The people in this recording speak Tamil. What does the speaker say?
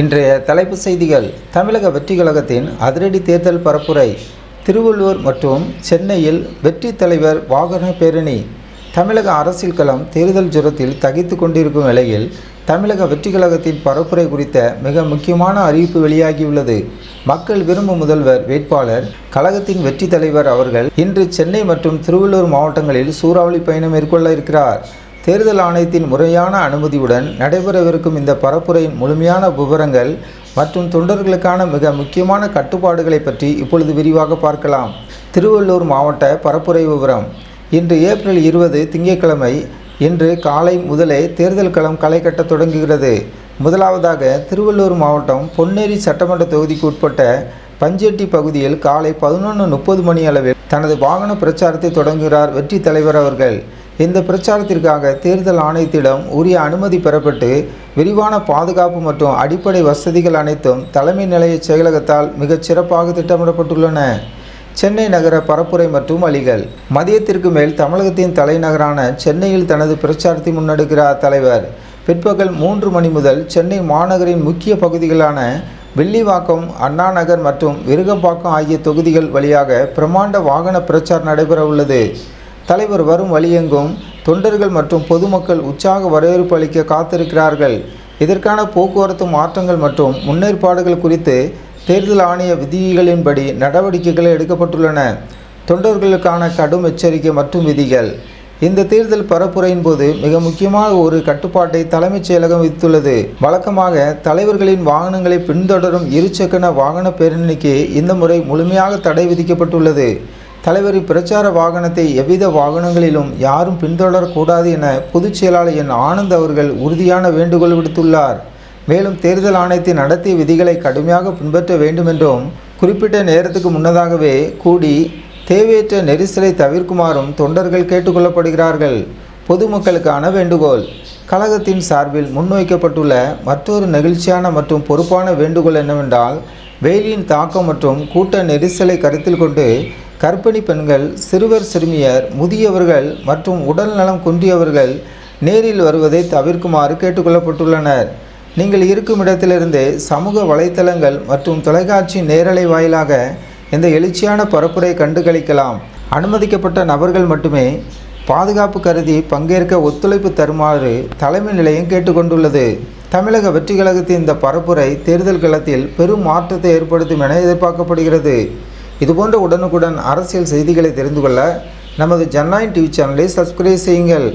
இன்றைய தலைப்பு செய்திகள். தமிழக வெற்றி கழகத்தின் அதிரடி தேர்தல் பரப்புரை. திருவள்ளூர் மற்றும் சென்னையில் வெற்றி தலைவர் வாகன பேரணி. தமிழக அரசியல் களம் தேர்தல் ஜுரத்தில் தகித்து கொண்டிருக்கும் நிலையில் தமிழக வெற்றி கழகத்தின் பரப்புரை குறித்த மிக முக்கியமான அறிவிப்பு வெளியாகியுள்ளது. மக்கள் விரும்பும் முதல்வர் வேட்பாளர் கழகத்தின் வெற்றி தலைவர் அவர்கள் இன்று சென்னை மற்றும் திருவள்ளூர் மாவட்டங்களில் சூறாவளி பயணம் மேற்கொள்ள இருக்கிறார். தேர்தல் ஆணையத்தின் முறையான அனுமதியுடன் நடைபெறவிருக்கும் இந்த பரப்புரையின் முழுமையான விவரங்கள் மற்றும் தொண்டர்களுக்கான மிக முக்கியமான கட்டுப்பாடுகளை பற்றி இப்பொழுது விரிவாக பார்க்கலாம். திருவள்ளூர் மாவட்ட பரப்புரை விவரம். இன்று ஏப்ரல் 20 திங்கட்கிழமை. இன்று காலை முதலே தேர்தல் களம் களை கட்ட தொடங்குகிறது. முதலாவதாக திருவள்ளூர் மாவட்டம் பொன்னேரி சட்டமன்ற தொகுதிக்கு உட்பட்ட பஞ்செட்டி பகுதியில் காலை 11:30 மணி அளவில் தனது வாகன பிரச்சாரத்தை தொடங்குகிறார் வெற்றி தலைவர் அவர்கள். இந்த பிரச்சாரத்திற்காக தேர்தல் ஆணையத்திடம் உரிய அனுமதி பெறப்பட்டு விரிவான பாதுகாப்பு மற்றும் அடிப்படை வசதிகள் அனைத்தும் தலைமை நிலைய செயலகத்தால் மிகச் சிறப்பாக திட்டமிடப்பட்டுள்ளன. சென்னை நகர பரப்புரை மற்றும் வழிகள். மதியத்திற்கு மேல் தமிழகத்தின் தலைநகரான சென்னையில் தனது பிரச்சாரத்தை முன்னெடுக்கிறார் தலைவர். பிற்பகல் 3 மணி முதல் சென்னை மாநகரின் முக்கிய பகுதிகளான வில்லிவாக்கம், அண்ணா நகர் மற்றும் விருகம்பாக்கம் ஆகிய தொகுதிகள் வழியாக பிரமாண்ட வாகன பிரச்சாரம் நடைபெற உள்ளது. தலைவர் வரும் வழியெங்கும் தொண்டர்கள் மற்றும் பொதுமக்கள் உற்சாக வரவேற்பு அளிக்க காத்திருக்கிறார்கள். இதற்கான போக்குவரத்து மாற்றங்கள் மற்றும் முன்னேற்பாடுகள் குறித்து தேர்தல் ஆணைய விதிகளின்படி நடவடிக்கைகள் எடுக்கப்பட்டுள்ளன. தொண்டர்களுக்கான கடும் எச்சரிக்கை மற்றும் விதிகள். இந்த தேர்தல் பரப்புரையின் போது மிக முக்கியமாக ஒரு கட்டுப்பாட்டை தலைமைச் செயலகம் விதித்துள்ளது. வழக்கமாக தலைவர்களின் வாகனங்களை பின்தொடரும் இருசக்கர வாகன பேரணிக்கு இந்த முறை முழுமையாக தடை விதிக்கப்பட்டுள்ளது. தலைவரின் பிரச்சார வாகனத்தை எவ்வித வாகனங்களிலும் யாரும் பின்தொடரக்கூடாது என பொதுச் செயலாளர் என் ஆனந்த் அவர்கள் உறுதியான வேண்டுகோள் விடுத்துள்ளார். மேலும் தேர்தல் ஆணையத்தின் நடத்தை விதிகளை கடுமையாக பின்பற்ற வேண்டும் என்றும் குறிப்பிட்ட நேரத்துக்கு முன்னதாகவே கூடி தேவையற்ற நெரிசலை தவிர்க்குமாறும் தொண்டர்கள் கேட்டுக்கொள்ளப்படுகிறார்கள். பொதுமக்களுக்கான வேண்டுகோள். கழகத்தின் சார்பில் முன்வைக்கப்பட்டுள்ள மற்றொரு நெகிழ்ச்சியான மற்றும் பொறுப்பான வேண்டுகோள் என்னவென்றால், வெயிலின் தாக்கம் மற்றும் கூட்ட நெரிசலை கருத்தில் கொண்டு கர்ப்பிணி பெண்கள், சிறுவர் சிறுமியர், முதியவர்கள் மற்றும் உடல் நலம் குன்றியவர்கள் நேரில் வருவதை தவிர்க்குமாறு கேட்டுக்கொள்ளப்பட்டுள்ளனர். நீங்கள் இருக்கும் இடத்திலிருந்தே சமூக வலைத்தளங்கள் மற்றும் தொலைக்காட்சி நேரலை வாயிலாக இந்த எழுச்சியான பரப்புரை கண்டுகளிக்கலாம். அனுமதிக்கப்பட்ட நபர்கள் மட்டுமே பாதுகாப்பு கருதி பங்கேற்க ஒத்துழைப்பு தருமாறு தலைமை நிலையம் கேட்டுக்கொண்டுள்ளது. தமிழக வெற்றி கழகத்தின் இந்த பரப்புரை தேர்தல் களத்தில் பெரும் மாற்றத்தை ஏற்படுத்தும் என எதிர்பார்க்கப்படுகிறது. இதுபோன்ற உடனுக்குடன் அரசியல் செய்திகளை தெரிந்து கொள்ள நமது ஜனநாயகம் டிவி சேனலை சப்ஸ்கிரைப் செய்யுங்கள்.